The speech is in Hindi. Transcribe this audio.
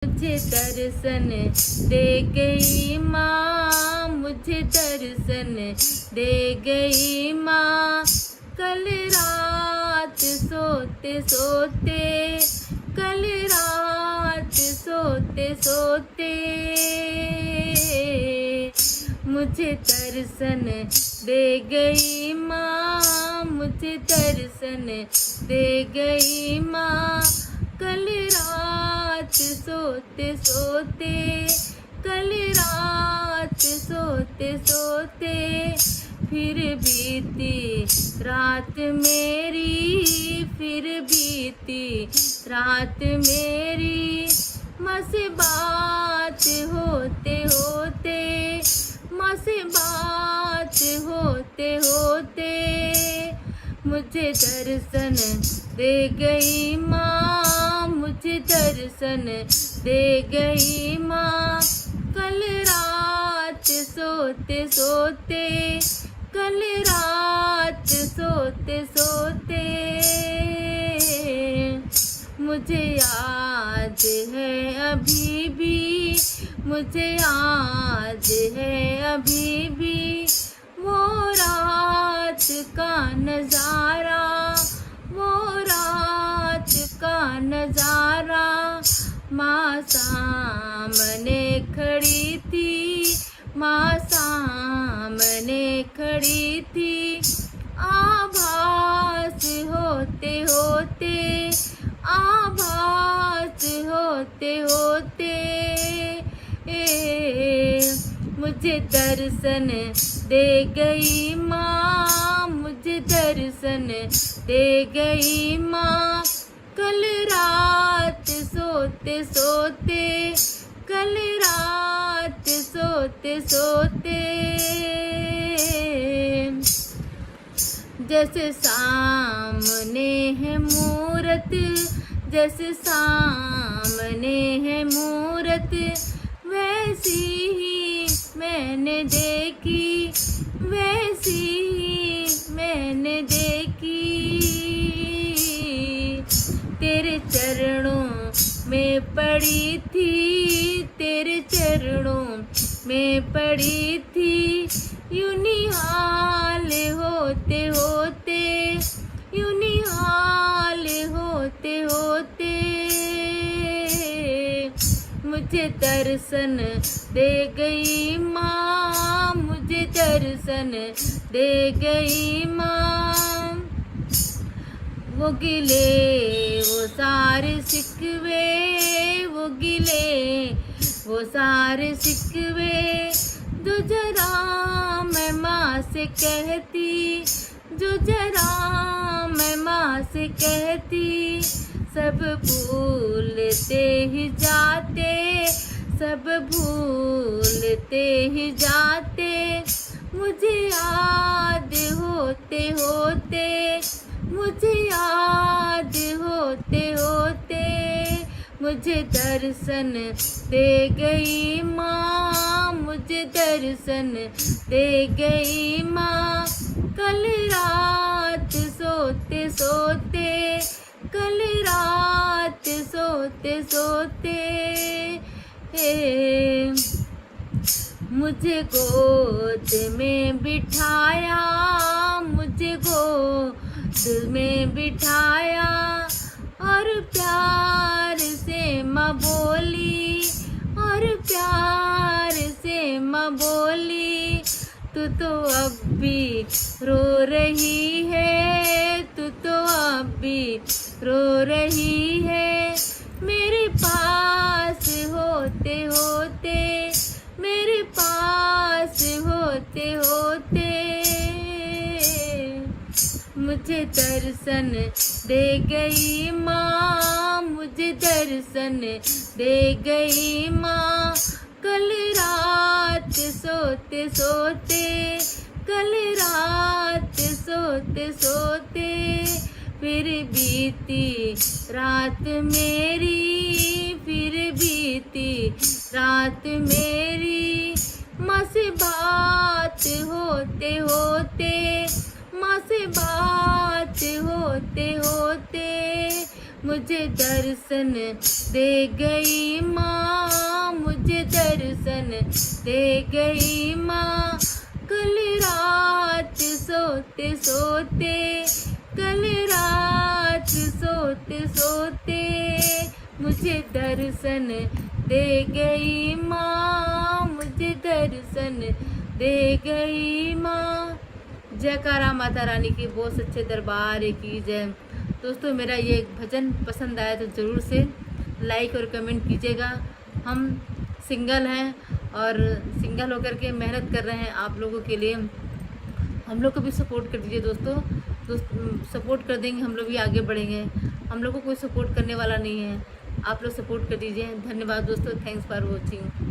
मुझे दर्शन दे गई माँ, मुझे दर्शन दे गई माँ। कल रात सोते सोते, कल रात सोते सोते मुझे दर्शन दे गई माँ, मुझे दर्शन दे गई माँ। कल रात सोते सोते, कल रात सोते सोते फिर बीती रात मेरी, फिर बीती रात मेरी। माँ से बात होते होते, माँ से बात होते होते मुझे दर्शन दे गई माँ, मुझे दर्शन दे गई माँ। कल रात सोते सोते, कल रात सोते सोते मुझे याद है अभी भी, मुझे याद है अभी भी वो रात का नज़ारा, वो रात का नज़ारा। माँ सामने खड़ी थी, माँ सामने खड़ी थी। आभास होते होते, आभास होते होते मुझे दर्शन दे गई माँ, मुझे दर्शन दे गई माँ। कल रात सोते सोते, कल रात सोते सोते जैसे सामने है मूरत, जैसे सामने है मूरत वैसी ही मैंने देखी, वैसी ही मैंने देखी। तेरे चरणों में पड़ी थी, तेरे चरणों में पड़ी थी। यूं निहाल होते होते, यूं निहाल होते होते मुझे दर्शन दे गई माँ, मुझे दर्शन दे गई माँ। वो गिले वो सारे सिकवे, वो गिले वो सारे सिकवे जो जरा मैं माँ से कहती, जो जरा मैं माँ से कहती। सब भूलते ही जाते, सब भूलते ही जाते मुझे याद होते होते, मुझे याद होते होते मुझे दर्शन दे गई माँ, मुझे दर्शन दे गई माँ। कल रात सोते सोते, कल रात सोते सोते मुझे गोद में बिठाया, मुझे गोद में बिठाया और प्यार से माँ बोली, और प्यार से माँ बोली। तू तो अब भी रो रही है, तू तो अब भी रो रही है। मेरे पास होते होते, मेरे पास होते होते मुझे दर्शन दे गई माँ, मुझे दर्शन दे गई माँ। कल रात सोते सोते, कल रात सोते सोते फिर बीती रात मेरी, फिर बीती रात मेरी। माँ से बात होते होते, माँ से बात होते होते मुझे दर्शन दे गई माँ, मुझे दर्शन दे गई माँ। कल रात सोते सोते, कल रात सोते सोते, मुझे दर्शन दे गई माँ, मुझे दर्शन दे गई माँ। जयकारा माता रानी की, बहुत सच्चे दरबार की जय। दोस्तों मेरा ये भजन पसंद आया तो ज़रूर से लाइक और कमेंट कीजिएगा। हम सिंगल हैं और सिंगल होकर के मेहनत कर रहे हैं आप लोगों के लिए। हम लोग को भी सपोर्ट कर दीजिए दोस्तों, सपोर्ट कर देंगे हम लोग भी आगे बढ़ेंगे। हम लोग को कोई सपोर्ट करने वाला नहीं है, आप लोग सपोर्ट कर दीजिए। धन्यवाद दोस्तों, थैंक्स फॉर वॉचिंग।